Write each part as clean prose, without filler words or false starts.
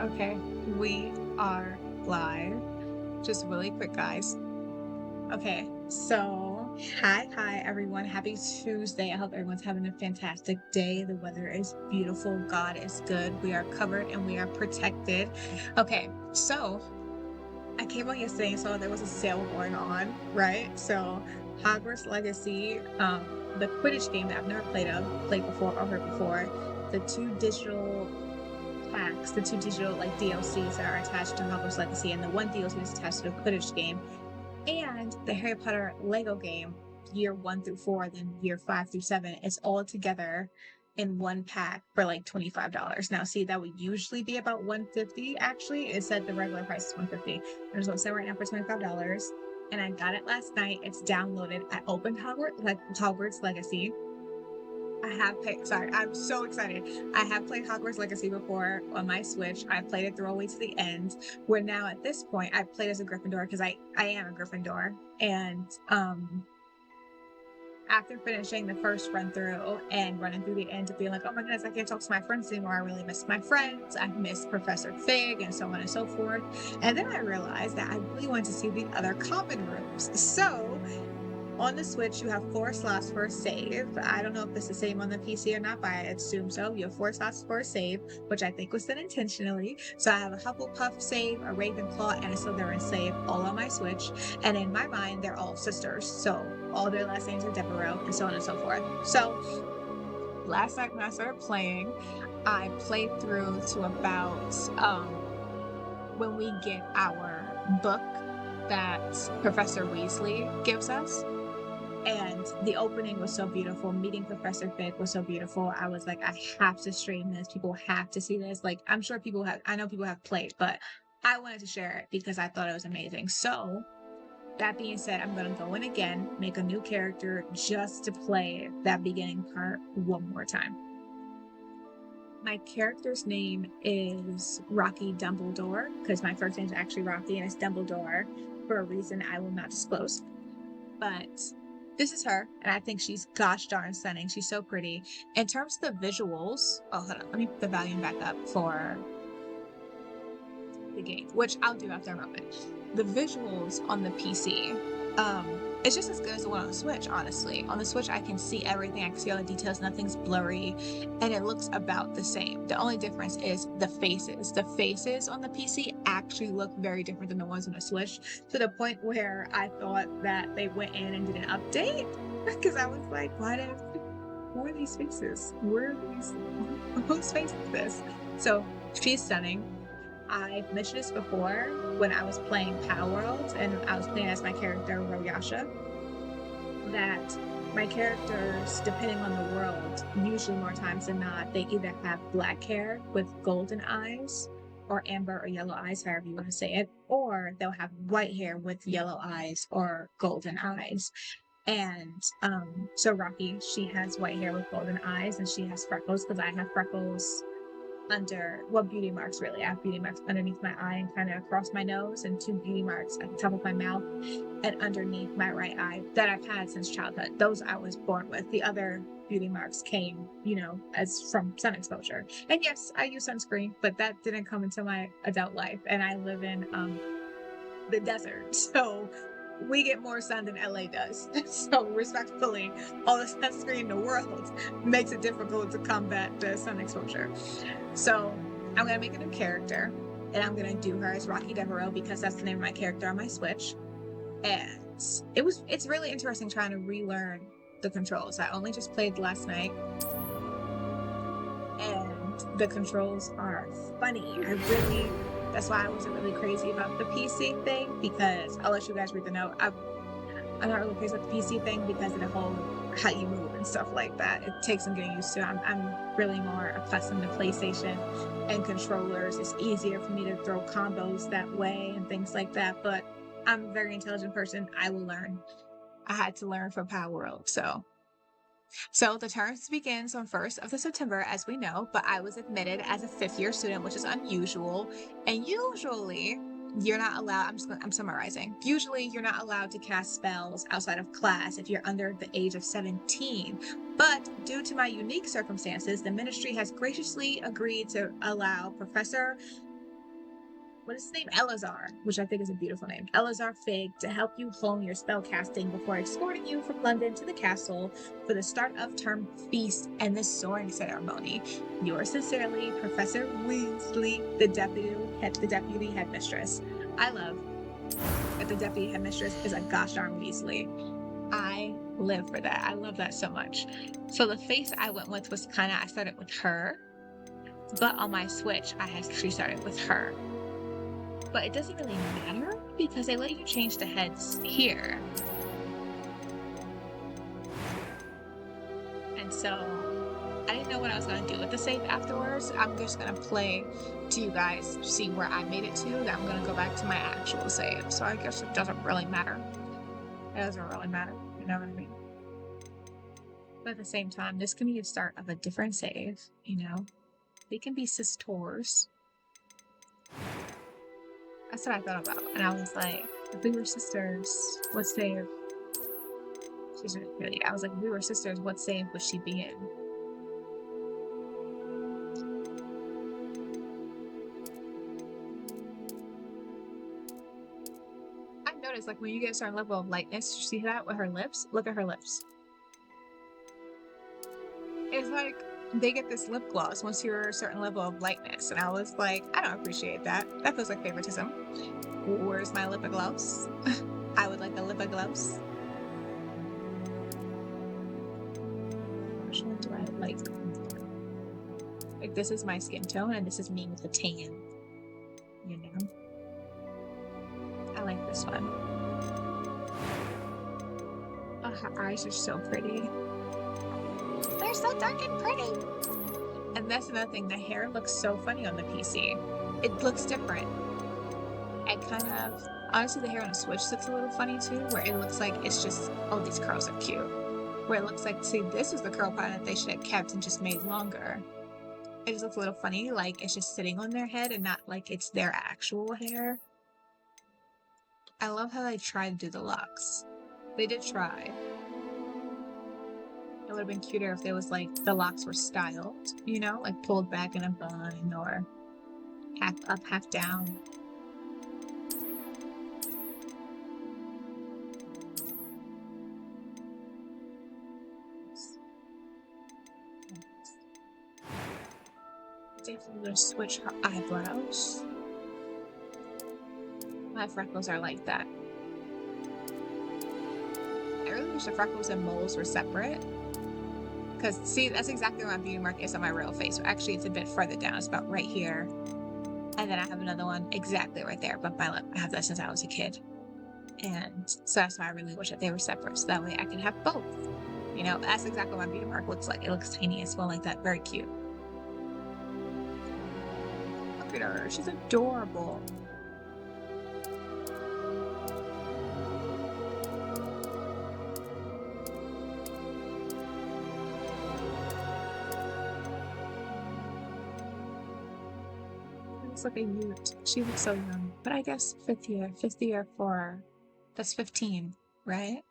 Okay, we are live. Just really quick, guys. Okay, so hi everyone. Happy Tuesday. I hope everyone's having a fantastic day. The weather is beautiful. God is good. We are covered and we are protected. Okay, so I came on yesterday and saw there was a sale going on, right? So Hogwarts Legacy, the Quidditch game that I've never played before or heard before, the two digital packs, the two digital like DLCs that are attached to Hogwarts Legacy, and the one DLC that's attached to the Quidditch game, and the Harry Potter Lego game, year 1 through 4, then year 5 through 7. It's all together in one pack for like $25. Now, see, that would usually be about $150. Actually, it said the regular price is $150. There's one set right now for $25, and I got it last night. It's downloaded. I opened Hogwarts Legacy. I have played, sorry, I'm so excited. I have played Hogwarts Legacy before on my Switch. I played it through all the way to the end. Where now at this point, I played as a Gryffindor because I am a Gryffindor. And after finishing the first run through and running through the end of being like, oh my goodness, I can't talk to my friends anymore. I really miss my friends. I miss Professor Fig and so on and so forth. And then I realized that I really wanted to see the other common rooms. So on the Switch, you have 4 slots for a save. I don't know if it's the same on the PC or not, but I assume so. You have 4 slots for a save, which I think was done intentionally. So I have a Hufflepuff save, a Ravenclaw, and a Slytherin save all on my Switch. And in my mind, they're all sisters. So all their last names are Devereaux, and so on and so forth. So last night when I started playing, I played through to about when we get our book that Professor Weasley gives us. And the opening was so beautiful. Meeting Professor Fig was so beautiful. I was like, I have to stream this. People have to see this. Like, I'm sure I know people have played, but I wanted to share it because I thought it was amazing. So, that being said, I'm going to go in again, make a new character just to play that beginning part one more time. My character's name is Rocky Dumbledore because my first name is actually Rocky and it's Dumbledore for a reason I will not disclose. But this is her, and I think she's gosh darn stunning. She's so pretty. In terms of the visuals, oh, hold on, let me put the volume back up for the game, which I'll do after a moment. The visuals on the PC, it's just as good as the one on the Switch, honestly. On the Switch, I can see everything. I can see all the details. Nothing's blurry, and it looks about the same. The only difference is the faces. The faces on the PC actually look very different than the ones on the Switch, to the point where I thought that they went in and did an update, because I was like, who are these faces? Whose face is this? So she's stunning. I've mentioned this before when I was playing Power World and I was playing as my character Royasha, that my characters, depending on the world, usually more times than not, they either have black hair with golden eyes or amber or yellow eyes, however you want to say it, or they'll have white hair with yellow eyes or golden eyes. And so Rocky, she has white hair with golden eyes and she has freckles because I have freckles beauty marks really. I have beauty marks underneath my eye and kind of across my nose, and 2 beauty marks at the top of my mouth and underneath my right eye that I've had since childhood. Those I was born with. The other beauty marks came, as from sun exposure. And yes, I use sunscreen, but that didn't come into my adult life. And I live in the desert, so we get more sun than LA does. So respectfully, all the sunscreen in the world makes it difficult to combat the sun exposure. So I'm going to make a new character, and I'm going to do her as Rocky Devereaux because that's the name of my character on my Switch. And it's really interesting trying to relearn the controls. I only just played last night, and the controls are funny. That's why I wasn't really crazy about the PC thing, because I'll let you guys read the note. I'm not really crazy about the PC thing because of the whole how you move and stuff like that. It takes some getting used to. I'm really more accustomed to PlayStation and controllers. It's easier for me to throw combos that way and things like that. But I'm a very intelligent person. I will learn. I had to learn for Power World. So the term begins on 1st of September, as we know, but I was admitted as a 5th-year student, which is unusual. And usually you're not allowed, I'm summarizing. Usually you're not allowed to cast spells outside of class if you're under the age of 17. But due to my unique circumstances, the ministry has graciously agreed to allow Professor what is his name? Elazar, which I think is a beautiful name. Elazar Fig, to help you hone your spell casting before escorting you from London to the castle for the start of term feast and the soaring ceremony. Yours sincerely, Professor Weasley, the deputy headmistress. I love that the deputy headmistress is a gosh darn Weasley. I live for that. I love that so much. So the face I went with was I started with her, but on my Switch, I actually started with her. But it doesn't really matter because they let you change the heads here. And so I didn't know what I was going to do with the save afterwards. I'm just going to play to you guys, see where I made it to. Then I'm going to go back to my actual save. So I guess it doesn't really matter. It doesn't really matter. You know what I mean? But at the same time, this can be a start of a different save, you know? They can be sisters. That's what I thought about. And I was like, if we were sisters, what save? She's really, I was like, if we were sisters, what save would she be in? I noticed, like, when you get a certain level of lightness, you see that with her lips? Look at her lips. It's like they get this lip gloss once you're a certain level of lightness. And I was like, I don't appreciate that. That feels like favoritism. Where's my lip gloss? I would like a lip gloss. Which one do I like? Like, this is my skin tone, and this is me with a tan. You know? I like this one. Oh, her eyes are so pretty. They're so dark and pretty. And that's another thing. The hair looks so funny on the PC. It looks different. And honestly, the hair on the Switch looks a little funny too, where it looks like it's just, oh, these curls are cute. Where it looks like, see, this is the curl pattern that they should have kept and just made longer. It just looks a little funny, like it's just sitting on their head and not like it's their actual hair. I love how they tried to do the locks. They did try. It would have been cuter if there was like the locks were styled, you know, like pulled back in a bun or half up, half down. Definitely gonna switch her eyebrows. My freckles are like that. I really wish the freckles and moles were separate. Because, see, that's exactly where my beauty mark is on my real face. Actually, it's a bit further down. It's about right here. And then I have another one exactly right there above my lip. I have that since I was a kid. And so that's why I really wish that they were separate. So that way I can have both. You know, that's exactly what my beauty mark looks like. It looks tiny as well, like that. Very cute. Look at her. She's adorable. Looks like a Ute. She looks so young. But I guess fifth year for, that's 15, right?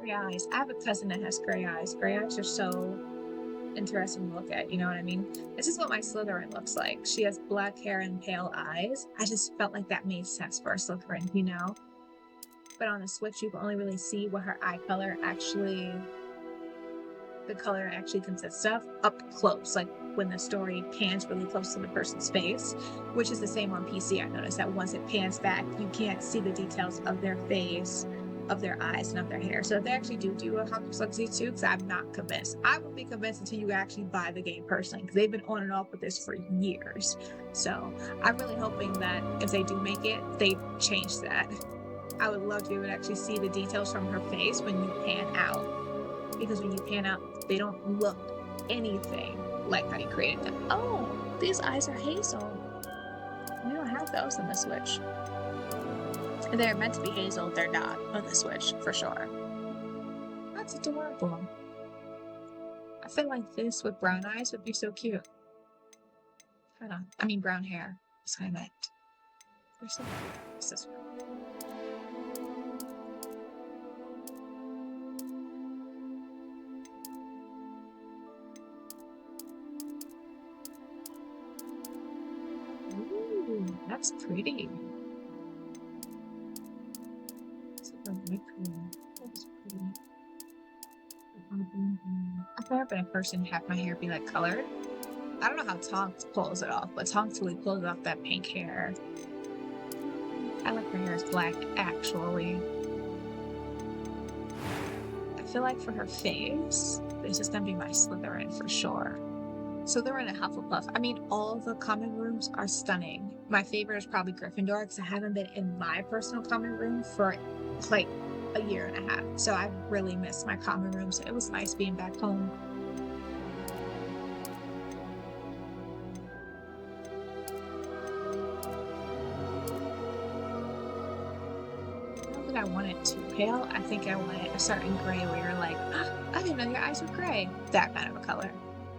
Gray eyes. I have a cousin that has gray eyes. Gray eyes are so interesting to look at, you know what I mean? This is what my Slytherin looks like. She has black hair and pale eyes. I just felt like that made sense for a Slytherin, you know? But on the Switch, you can only really see what her eye color actually, the color actually consists of up close, like when the story pans really close to the person's face, which is the same on PC. I noticed that once it pans back, you can't see the details of their face, of their eyes, and of their hair. So if they actually do a Hogwarts Legacy 2, because I'm not convinced. I won't be convinced until you actually buy the game personally, because they've been on and off with this for years. So I'm really hoping that if they do make it, they change that. I would love to be able to actually see the details from her face when you pan out. Because when you pan out, they don't look anything like how you created them. Oh, these eyes are hazel. We don't have those in the Switch. They're meant to be hazel, they're not on the Switch, for sure. That's adorable. I feel like this with brown eyes would be so cute. Hold on. I mean brown hair. That's what I meant. Where's this one? That's pretty. It's like a micro. That was pretty. I've never been a person to have my hair be like colored. I don't know how Tonks pulls it off, but Tonks really pulls off that pink hair. I like her hair is black, actually. I feel like for her face, this is gonna be my Slytherin for sure. Slytherin and Hufflepuff. I mean, all the common rooms are stunning. My favorite is probably Gryffindor because I haven't been in my personal common room for like a year and a half. So I really miss my common room. So it was nice being back home. I don't think I want it too pale. I think I want it a certain gray where you're like, ah, I didn't know your eyes were gray. That kind of a color.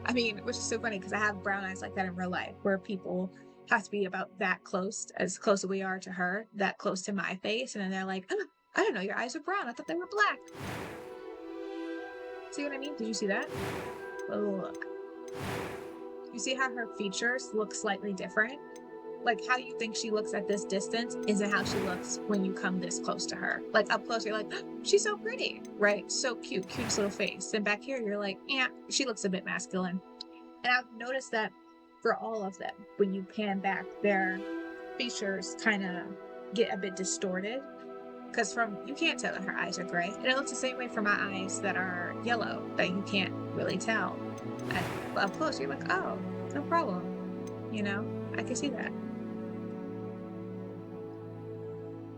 I mean, which is so funny because I have brown eyes like that in real life where people have to be about that close, as close as we are to her, that close to my face. And then they're like, oh, I didn't know your eyes were brown. I thought they were black. See what I mean? Did you see that? Oh, look. You see how her features look slightly different? Like how you think she looks at this distance isn't how she looks when you come this close to her. Like up close, you're like, oh, she's so pretty, right? So cute, cutest little face. And back here, you're like, yeah, she looks a bit masculine. And I've noticed that for all of them, when you pan back, their features kind of get a bit distorted. Because from you can't tell that her eyes are gray, and it looks the same way for my eyes that are yellow that you can't really tell. And up close, you're like, oh, no problem. You know, I can see that.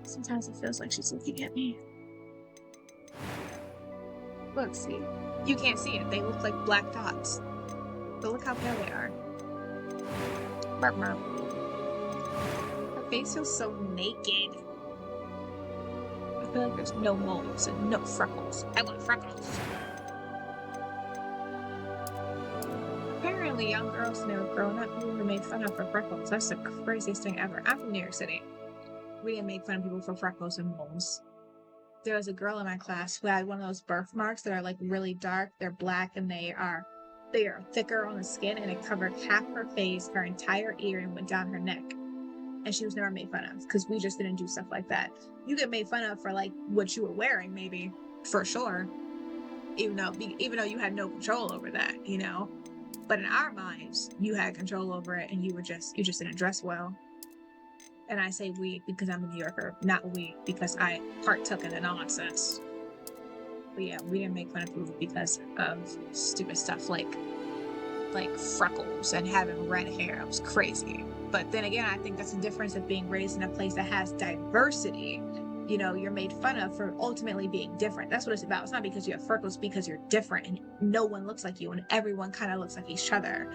Sometimes it feels like she's looking at me. Look, see, you can't see it. They look like black dots. But look how pale they are. Burp, burp. Her face feels so naked. I feel like there's no moles and no freckles. I want freckles. Apparently, young girls never grown up who were made fun of for freckles. That's the craziest thing ever. I'm from New York City. We didn't make fun of people for freckles and moles. There was a girl in my class who had one of those birthmarks that are like really dark. They're black and they are thicker on the skin, and it covered half her face, her entire ear, and went down her neck. And she was never made fun of because we just didn't do stuff like that. You get made fun of for like what you were wearing, maybe, for sure. Even though you had no control over that, you know. But in our minds, you had control over it, and you just didn't dress well. And I say we because I'm a New Yorker, not we because I partook in the nonsense. But yeah, we didn't make fun of people because of stupid stuff like freckles and having red hair. It was crazy. But then again, I think that's the difference of being raised in a place that has diversity. You know, you're made fun of for ultimately being different. That's what it's about. It's not because you have freckles, because you're different and no one looks like you and everyone kind of looks like each other.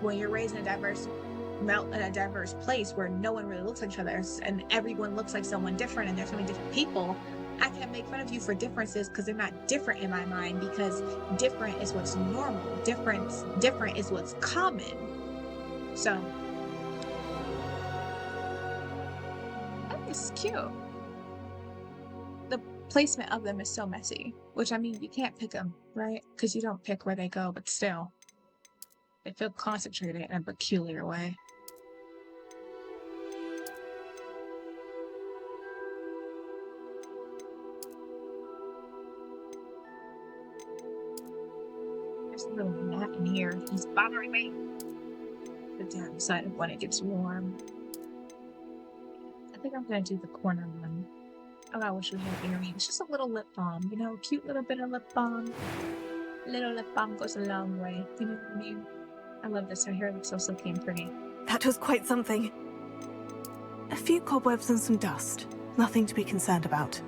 When you're raised in a diverse place where no one really looks like each other and everyone looks like someone different and there's so many different people, I can't make fun of you for differences because they're not different in my mind, because different is what's normal. Different is what's common. So that is cute. The placement of them is so messy, which I mean, you can't pick them, right? Because you don't pick where they go, but still, they feel concentrated in a peculiar way. There's a little gnat in here. He's bothering me. The downside of when it gets warm. I think I'm gonna do the corner one. Oh, I wish we had earrings. Just a little lip balm, you know, cute little bit of lip balm. A little lip balm goes a long way. You know what I mean? I love this. Her hair looks so silky and pretty. That was quite something. A few cobwebs and some dust. Nothing to be concerned about.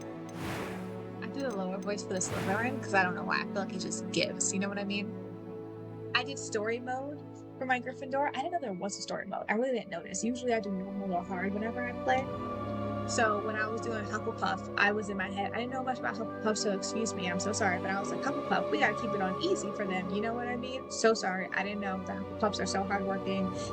I do the lower voice for the Slytherin because I don't know why. I feel like it just gives. You know what I mean? I did story mode for my Gryffindor. I didn't know there was a story mode. I really didn't notice. Usually I do normal or hard whenever I play. So when I was doing Hufflepuff, I was in my head. I didn't know much about Hufflepuff, so excuse me. I'm so sorry. But I was like, Hufflepuff, we gotta keep it on easy for them. You know what I mean? So sorry. I didn't know that Hufflepuffs are so hardworking